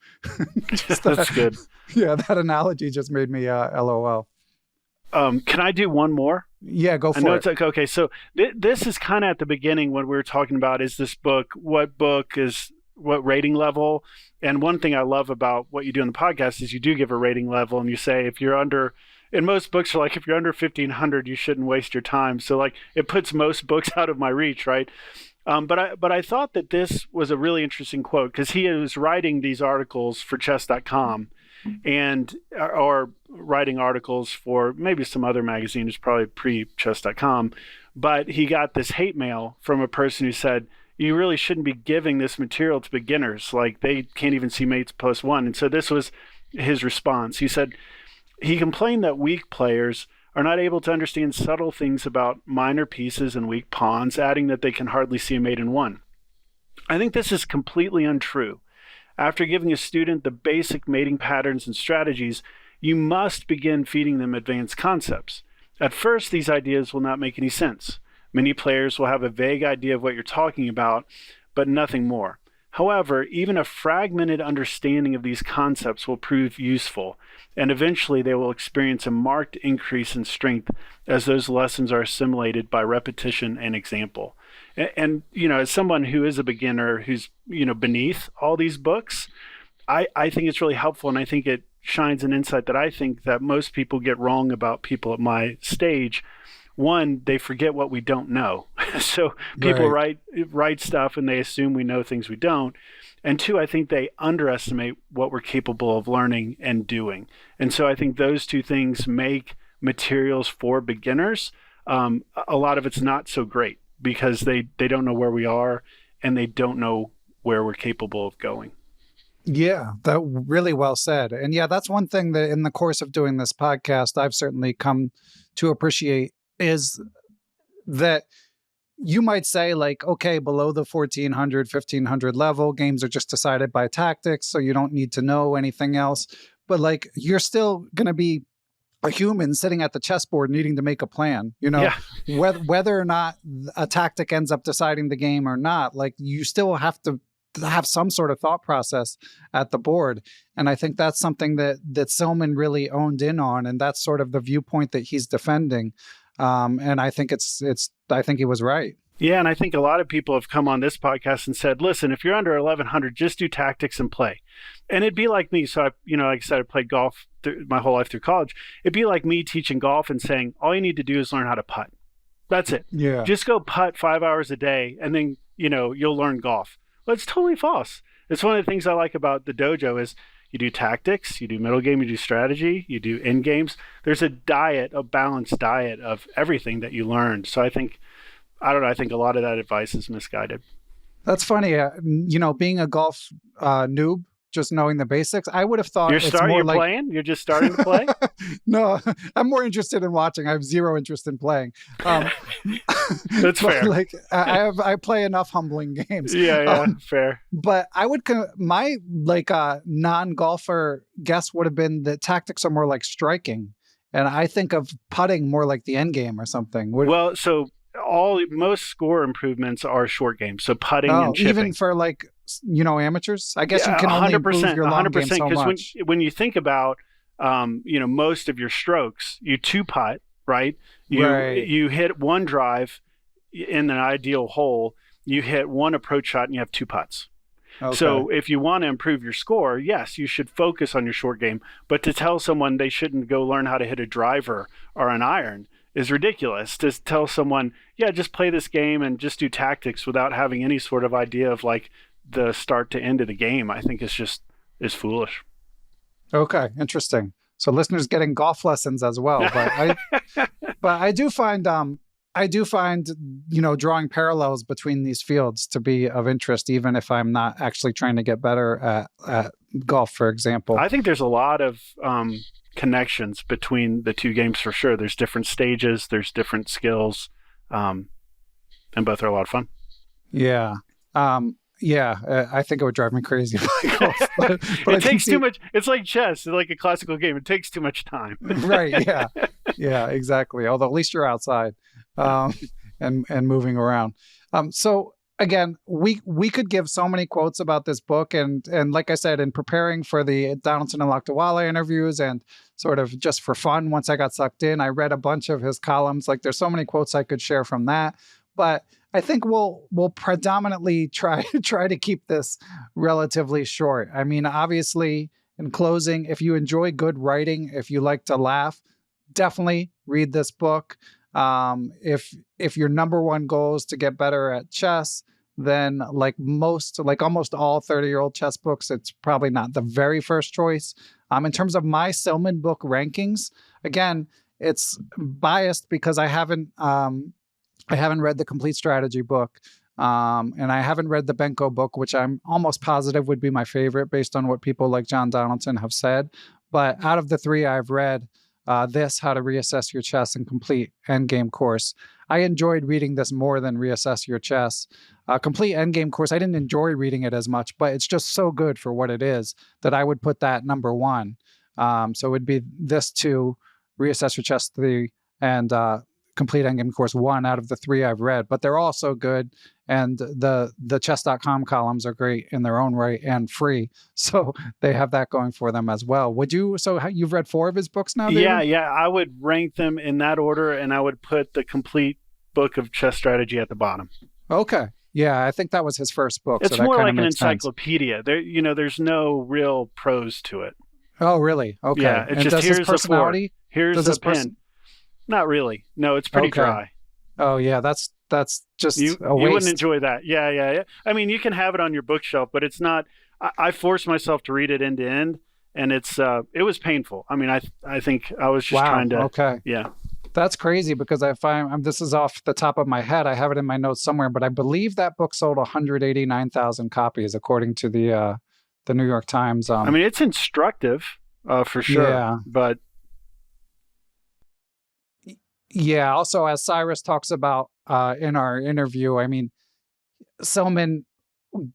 That's good. Yeah, that analogy just made me LOL. Can I do one more? Yeah, go for it. I know it's like, okay, so this is kind of at the beginning when we were talking about, is this book, what rating level? And one thing I love about what you do in the podcast is you do give a rating level, and you say if you're under, and most books are like, if you're under 1500, you shouldn't waste your time. So like it puts most books out of my reach, right? But I thought that this was a really interesting quote because he was writing these articles for chess.com or writing articles for maybe some other magazine. It's probably pre-chess.com. But he got this hate mail from a person who said, you really shouldn't be giving this material to beginners. Like they can't even see mates +1. And so this was his response. He said, he complained that weak players are not able to understand subtle things about minor pieces and weak pawns, adding that they can hardly see a mate in 1. I think this is completely untrue. After giving a student the basic mating patterns and strategies, you must begin feeding them advanced concepts. At first, these ideas will not make any sense. Many players will have a vague idea of what you're talking about, but nothing more. However, even a fragmented understanding of these concepts will prove useful, and eventually they will experience a marked increase in strength as those lessons are assimilated by repetition and example. And as someone who is a beginner who's, beneath all these books, I think it's really helpful, and I think it shines an insight that I think that most people get wrong about people at my stage. One, they forget what we don't know. So people write stuff and they assume we know things we don't. And 2, I think they underestimate what we're capable of learning and doing. And so I think those 2 things make materials for beginners. A lot of it's not so great because they don't know where we are and they don't know where we're capable of going. Yeah, that really well said. And yeah, that's one thing that in the course of doing this podcast, I've certainly come to appreciate is that you might say like, okay, below the 1400, 1500 level, games are just decided by tactics, so you don't need to know anything else. But like, you're still going to be a human sitting at the chessboard needing to make a plan. Yeah. Whether or not a tactic ends up deciding the game or not, like you still have to have some sort of thought process at the board. And I think that's something that Silman really owned in on, and that's sort of the viewpoint that he's defending. And I think I think he was right. Yeah, and I think a lot of people have come on this podcast and said, listen, if you're under 1100, just do tactics and play. And it'd be like me. So, like I said, I played golf my whole life through college. It'd be like me teaching golf and saying, all you need to do is learn how to putt. That's it. Yeah. Just go putt 5 hours a day, and then, you'll learn golf. Well, it's totally false. It's one of the things I like about the dojo is you do tactics, you do middle game, you do strategy, you do end games. There's a balanced diet of everything that you learned. So I think a lot of that advice is misguided. That's funny. Being a golf noob, just knowing the basics, I would have thought you're playing? You're just starting to play? No, I'm more interested in watching. I have zero interest in playing. That's fair. Like I play enough humbling games. Yeah, fair. But I would my non-golfer guess would have been that tactics are more like striking, and I think of putting more like the end game or something. So most score improvements are short games. So putting and chipping. Even for amateurs, I guess you can only improve your long game so much. When you think about, most of your strokes, you two putt, right? You hit one drive in an ideal hole, you hit one approach shot, and you have two putts. Okay. So if you want to improve your score, yes, you should focus on your short game. But to tell someone they shouldn't go learn how to hit a driver or an iron is ridiculous. To tell someone, just play this game and just do tactics without having any sort of idea of like the start to end of the game, I think is foolish. Okay, interesting. So listeners getting golf lessons as well, but I do find drawing parallels between these fields to be of interest, even if I'm not actually trying to get better at golf, for example. I think there's a lot of connections between the two games for sure. There's different stages, there's different skills, and both are a lot of fun. Yeah. I think it would drive me crazy. but it takes too much. It's like chess. It's like a classical game. It takes too much time. Right. Yeah. Yeah, exactly. Although at least you're outside and moving around. So again, we could give so many quotes about this book. And like I said, in preparing for the Donaldson and Lakdawala interviews and sort of just for fun, once I got sucked in, I read a bunch of his columns. Like there's so many quotes I could share from that. But I think we'll predominantly try to keep this relatively short. I mean, obviously, in closing, if you enjoy good writing, if you like to laugh, definitely read this book. If your number one goal is to get better at chess, then like almost all 30-year-old chess books, it's probably not the very first choice. In terms of my Silman book rankings, again, it's biased because I haven't read the complete strategy book, and I haven't read the Benko book, which I'm almost positive would be my favorite based on what people like John Donaldson have said. But out of the three I've read, How to Reassess Your Chess and Complete Endgame Course, I enjoyed reading this more than Reassess Your Chess. Complete Endgame Course, I didn't enjoy reading it as much, but it's just so good for what it is that I would put that number one. So it would be this two, Reassess Your Chess 3, and Complete Endgame Course 1 out of the three I've read, but they're all so good. And the chess.com columns are great in their own right and free. So they have that going for them as well. You've read 4 of his books now, David? Yeah. I would rank them in that order, and I would put the complete book of chess strategy at the bottom. Okay. Yeah, I think that was his first book. It's more like an encyclopedia. There's no real prose to it. Oh, really? Okay. Yeah, it's just here's the floor. Here's the pen. Not really. No, it's pretty dry. Oh yeah, that's just a waste. You wouldn't enjoy that. Yeah. I mean, you can have it on your bookshelf, but it's not. I forced myself to read it end to end, and it was painful. I mean, I think I was just trying to. Okay. Yeah. That's crazy because this is off the top of my head. I have it in my notes somewhere, but I believe that book sold 189,000 copies according to the New York Times. I mean, it's instructive for sure. Yeah. But. Yeah. Also, as Cyrus talks about in our interview, I mean, Silman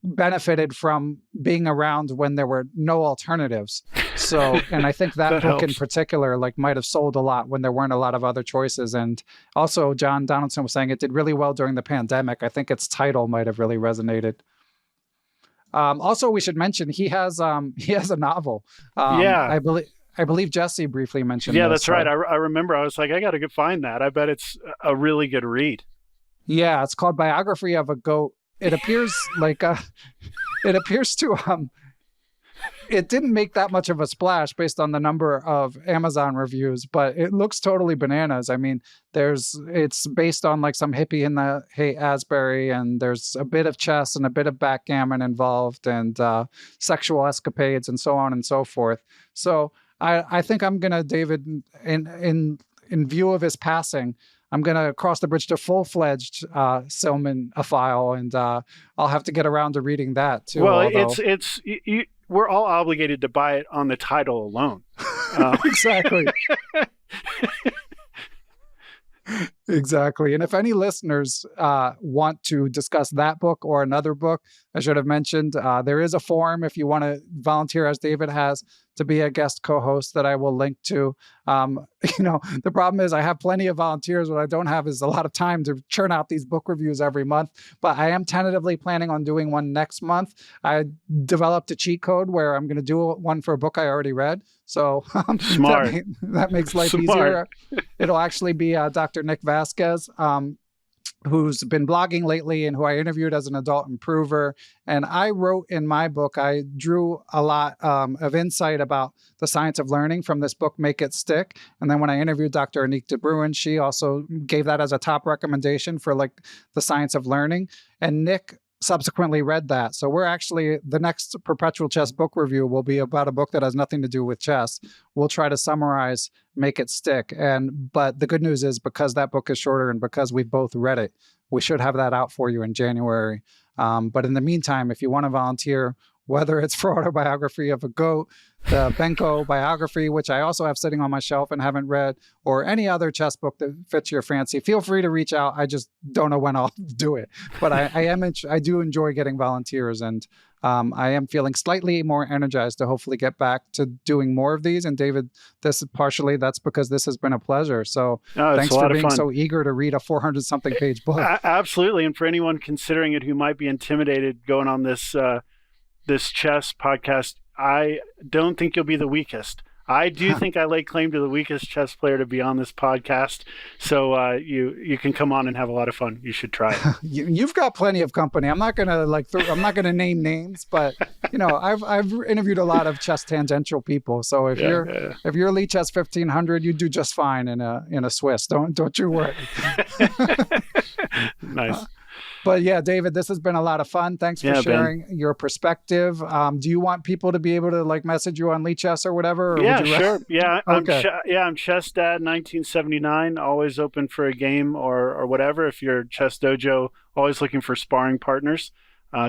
benefited from being around when there were no alternatives. So, and I think that book in helps. particular, like, might have sold a lot when there weren't a lot of other choices. And also, John Donaldson was saying it did really well during the pandemic. I think its title might have really resonated. Also, we should mention he has a novel. Yeah. I believe Jesse briefly mentioned. Yeah, this, that's right. I remember. I was like, I got to find that. I bet it's a really good read. Yeah, it's called Biography of a Goat. It appears like it appears to it didn't make that much of a splash based on the number of Amazon reviews, but it looks totally bananas. I mean, it's based on like some hippie in the Haight-Ashbury, and there's a bit of chess and a bit of backgammon involved, and sexual escapades and so on and so forth. So I think I'm gonna, David, in view of his passing, I'm going to cross the bridge to full-fledged Silman-ophile, and I'll have to get around to reading that too. Well, we're all obligated to buy it on the title alone. Exactly. Exactly. And if any listeners want to discuss that book or another book, I should have mentioned, there is a forum if you want to volunteer, as David has, to be a guest co-host that I will link to. The problem is I have plenty of volunteers. What I don't have is a lot of time to churn out these book reviews every month, but I am tentatively planning on doing one next month. I developed a cheat code where I'm going to do one for a book I already read. So Smart. that makes life easier. It'll actually be Dr. Nick Vasquez, who's been blogging lately and who I interviewed as an adult improver. And I wrote in my book, I drew a lot of insight about the science of learning from this book, Make It Stick. And then when I interviewed Dr. Anique de Bruin, she also gave that as a top recommendation for like the science of learning. And Nick subsequently read that. So we're actually, the next Perpetual Chess book review will be about a book that has nothing to do with chess. We'll try to summarize Make It Stick. But the good news is, because that book is shorter and because we've both read it, we should have that out for you in January. But in the meantime, if you want to volunteer, whether it's for Autobiography of a Goat, the Benko biography, which I also have sitting on my shelf and haven't read, or any other chess book that fits your fancy, feel free to reach out. I just don't know when I'll do it. But I do enjoy getting volunteers, and I am feeling slightly more energized to hopefully get back to doing more of these. And David, that's because this has been a pleasure. So thanks for being so eager to read a 400-something page book. Absolutely. And for anyone considering it who might be intimidated going on this chess podcast, I don't think you'll be the weakest. I do think I lay claim to the weakest chess player to be on this podcast. So you can come on and have a lot of fun. You should try it. You've got plenty of company. I'm not gonna name names, but I've interviewed a lot of chess tangential people. So if you're Lee Chess 1500, you do just fine in a Swiss. Don't you worry. Nice. But yeah, David, this has been a lot of fun. Thanks for sharing your perspective. Do you want people to be able to like message you on Lee Chess or whatever? Or yeah, sure. Yeah, okay. I'm Chess Dad 1979. Always open for a game or whatever. If you're Chess Dojo, always looking for sparring partners.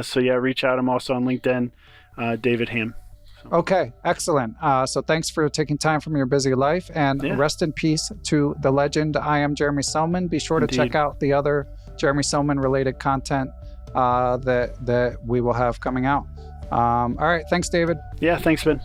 So yeah, reach out. I'm also on LinkedIn, David Hamm. Okay, excellent. So thanks for taking time from your busy life, and rest in peace to the legend IM Jeremy Silman. Be sure to check out the other Jeremy Silman related content that we will have coming out. All right, thanks, David. Yeah, thanks, Ben.